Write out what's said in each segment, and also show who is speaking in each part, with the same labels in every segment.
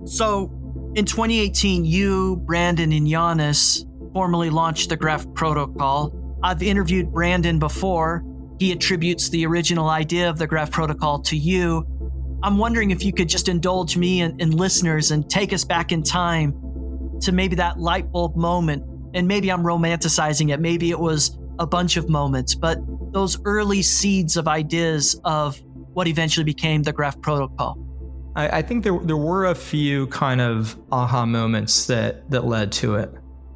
Speaker 1: So in 2018, you, Brandon, and Giannis formally launched the Graph protocol. I've interviewed Brandon before. He attributes the original idea of the Graph protocol to you. I'm wondering if you could just indulge me and listeners and take us back in time to maybe that light bulb moment. And maybe I'm romanticizing it. Maybe it was a bunch of moments, but those early seeds of ideas of what eventually became the Graph protocol.
Speaker 2: I think there were a few kind of aha moments that led to it.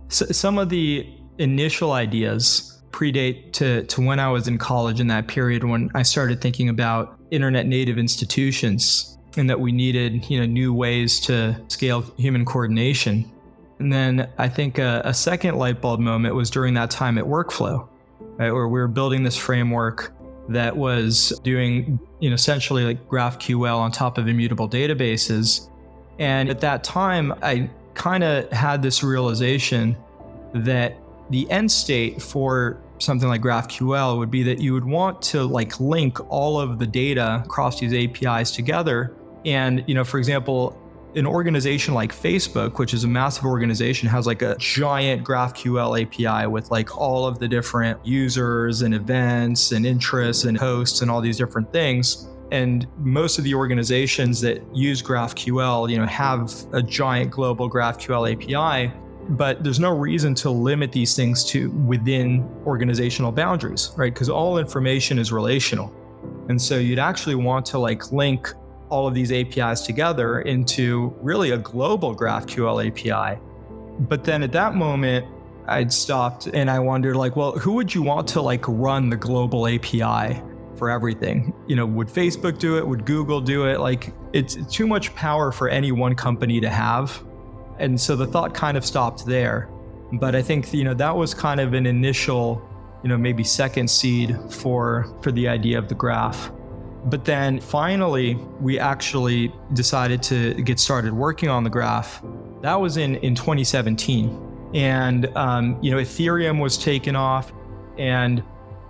Speaker 2: So some of the initial ideas predate to when I was in college, in that period when I started thinking about internet native institutions and that we needed new ways to scale human coordination. And then I think a second light bulb moment was during that time at Workflow, right, where we were building this framework that was doing essentially like GraphQL on top of immutable databases. And at that time, I kind of had this realization that the end state for something like GraphQL would be that you would want to link all of the data across these APIs together. And for example, an organization like Facebook, which is a massive organization, has a giant GraphQL API with all of the different users and events and interests and hosts and all these different things. And most of the organizations that use GraphQL, have a giant global GraphQL API, but there's no reason to limit these things to within organizational boundaries, right? Because all information is relational. And so you'd actually want to link all of these APIs together into really a global GraphQL API. But then at that moment, I'd stopped and I wondered well, who would you want to run the global API for everything? Would Facebook do it? Would Google do it? It's too much power for any one company to have. And so the thought kind of stopped there. But I think, that was kind of an initial, maybe second seed for the idea of the graph. But then finally, we actually decided to get started working on the graph. That was in 2017. And, Ethereum was taken off and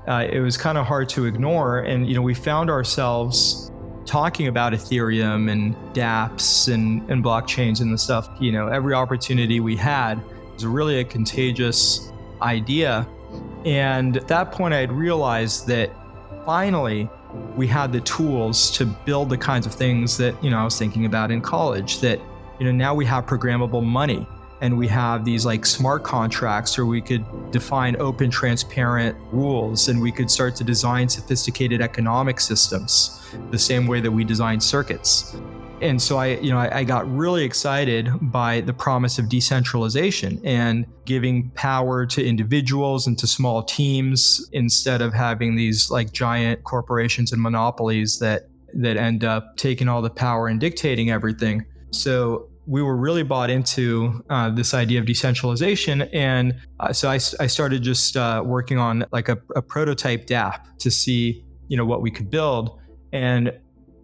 Speaker 2: it was kind of hard to ignore. And, we found ourselves talking about Ethereum and dApps and blockchains and the stuff. Every opportunity we had was really a contagious idea. And at that point, I had realized that finally, we had the tools to build the kinds of things that, I was thinking about in college, that, now we have programmable money and we have these smart contracts where we could define open, transparent rules and we could start to design sophisticated economic systems the same way that we design circuits. And so I got really excited by the promise of decentralization and giving power to individuals and to small teams instead of having these giant corporations and monopolies that end up taking all the power and dictating everything. So we were really bought into this idea of decentralization. And so I started just working on a prototype dApp to see, what we could build. And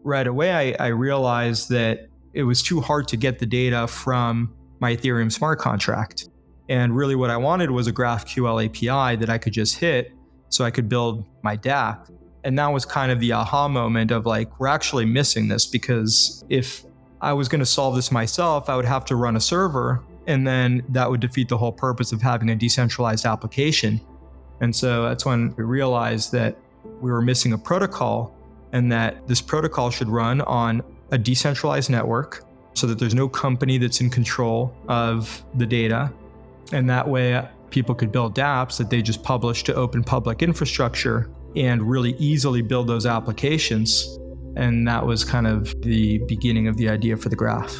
Speaker 2: right away, I realized that it was too hard to get the data from my Ethereum smart contract. And really what I wanted was a GraphQL API that I could just hit so I could build my dApp. And that was kind of the aha moment of we're actually missing this, because if I was going to solve this myself, I would have to run a server, and then that would defeat the whole purpose of having a decentralized application. And so that's when we realized that we were missing a protocol, and that this protocol should run on a decentralized network so that there's no company that's in control of the data. And that way people could build dApps that they just publish to open public infrastructure and really easily build those applications. And that was kind of the beginning of the idea for the graph.